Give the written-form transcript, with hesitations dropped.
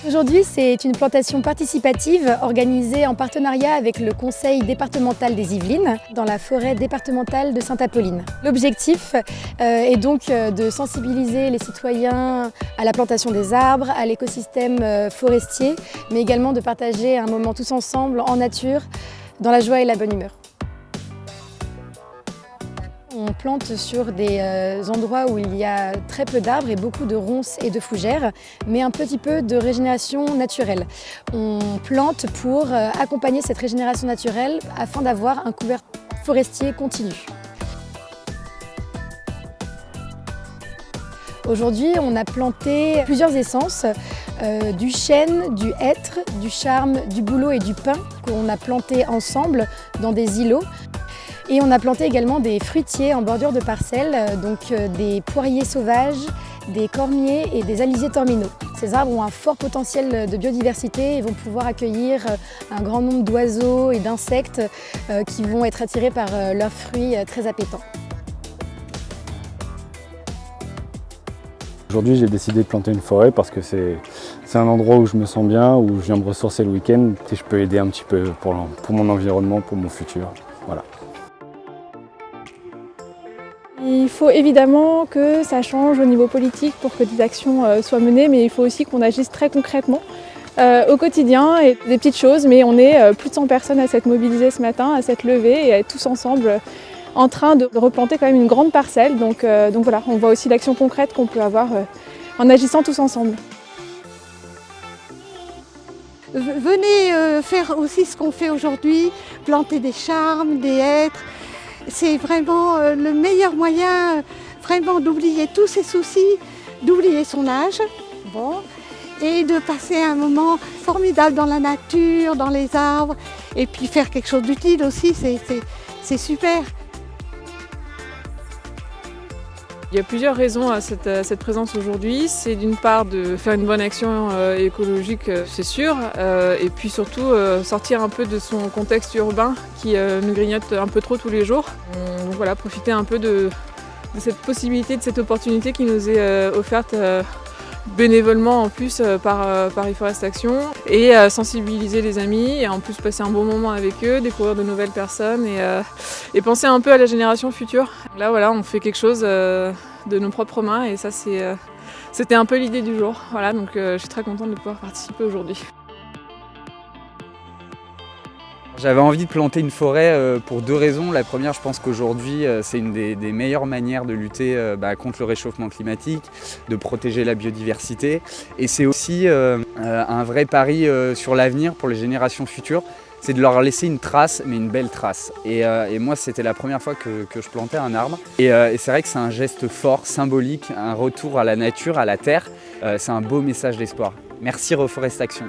Aujourd'hui, c'est une plantation participative organisée en partenariat avec le Conseil départemental des Yvelines dans la forêt départementale de Sainte-Apolline. L'objectif est donc de sensibiliser les citoyens à la plantation des arbres, à l'écosystème forestier, mais également de partager un moment tous ensemble en nature, dans la joie et la bonne humeur. On plante sur des endroits où il y a très peu d'arbres et beaucoup de ronces et de fougères, mais un petit peu de régénération naturelle. On plante pour accompagner cette régénération naturelle afin d'avoir un couvert forestier continu. Aujourd'hui, on a planté plusieurs essences, du chêne, du hêtre, du charme, du bouleau et du pin qu'on a planté ensemble dans des îlots. Et on a planté également des fruitiers en bordure de parcelles, donc des poiriers sauvages, des cormiers et des alisiers terminaux. Ces arbres ont un fort potentiel de biodiversité et vont pouvoir accueillir un grand nombre d'oiseaux et d'insectes qui vont être attirés par leurs fruits très appétants. Aujourd'hui, j'ai décidé de planter une forêt parce que c'est un endroit où je me sens bien, où je viens me ressourcer le week-end et je peux aider un petit peu pour mon environnement, pour mon futur. Voilà. Il faut évidemment que ça change au niveau politique pour que des actions soient menées, mais il faut aussi qu'on agisse très concrètement au quotidien et des petites choses. Mais on est plus de 100 personnes à s'être mobilisées ce matin, à s'être levées et à être tous ensemble en train de replanter quand même une grande parcelle. Donc voilà, on voit aussi l'action concrète qu'on peut avoir en agissant tous ensemble. Venez faire aussi ce qu'on fait aujourd'hui, planter des charmes, des hêtres. C'est vraiment le meilleur moyen vraiment d'oublier tous ses soucis, d'oublier son âge et de passer un moment formidable dans la nature, dans les arbres et puis faire quelque chose d'utile aussi, c'est super. Il y a plusieurs raisons à cette présence aujourd'hui. C'est d'une part de faire une bonne action écologique, c'est sûr, et puis surtout sortir un peu de son contexte urbain qui nous grignote un peu trop tous les jours. Donc voilà, profiter un peu de cette possibilité, de cette opportunité qui nous est offerte bénévolement en plus par Reforest Action et sensibiliser les amis et en plus passer un bon moment avec eux, découvrir de nouvelles personnes et penser un peu à la génération future. Là voilà, on fait quelque chose de nos propres mains et ça c'était un peu l'idée du jour. Voilà, donc je suis très contente de pouvoir participer aujourd'hui. J'avais envie de planter une forêt pour deux raisons. La première, je pense qu'aujourd'hui, c'est une des meilleures manières de lutter contre le réchauffement climatique, de protéger la biodiversité. Et c'est aussi un vrai pari sur l'avenir pour les générations futures. C'est de leur laisser une trace, mais une belle trace. Et moi, c'était la première fois que je plantais un arbre. Et c'est vrai que c'est un geste fort, symbolique, un retour à la nature, à la terre. C'est un beau message d'espoir. Merci Reforest Action.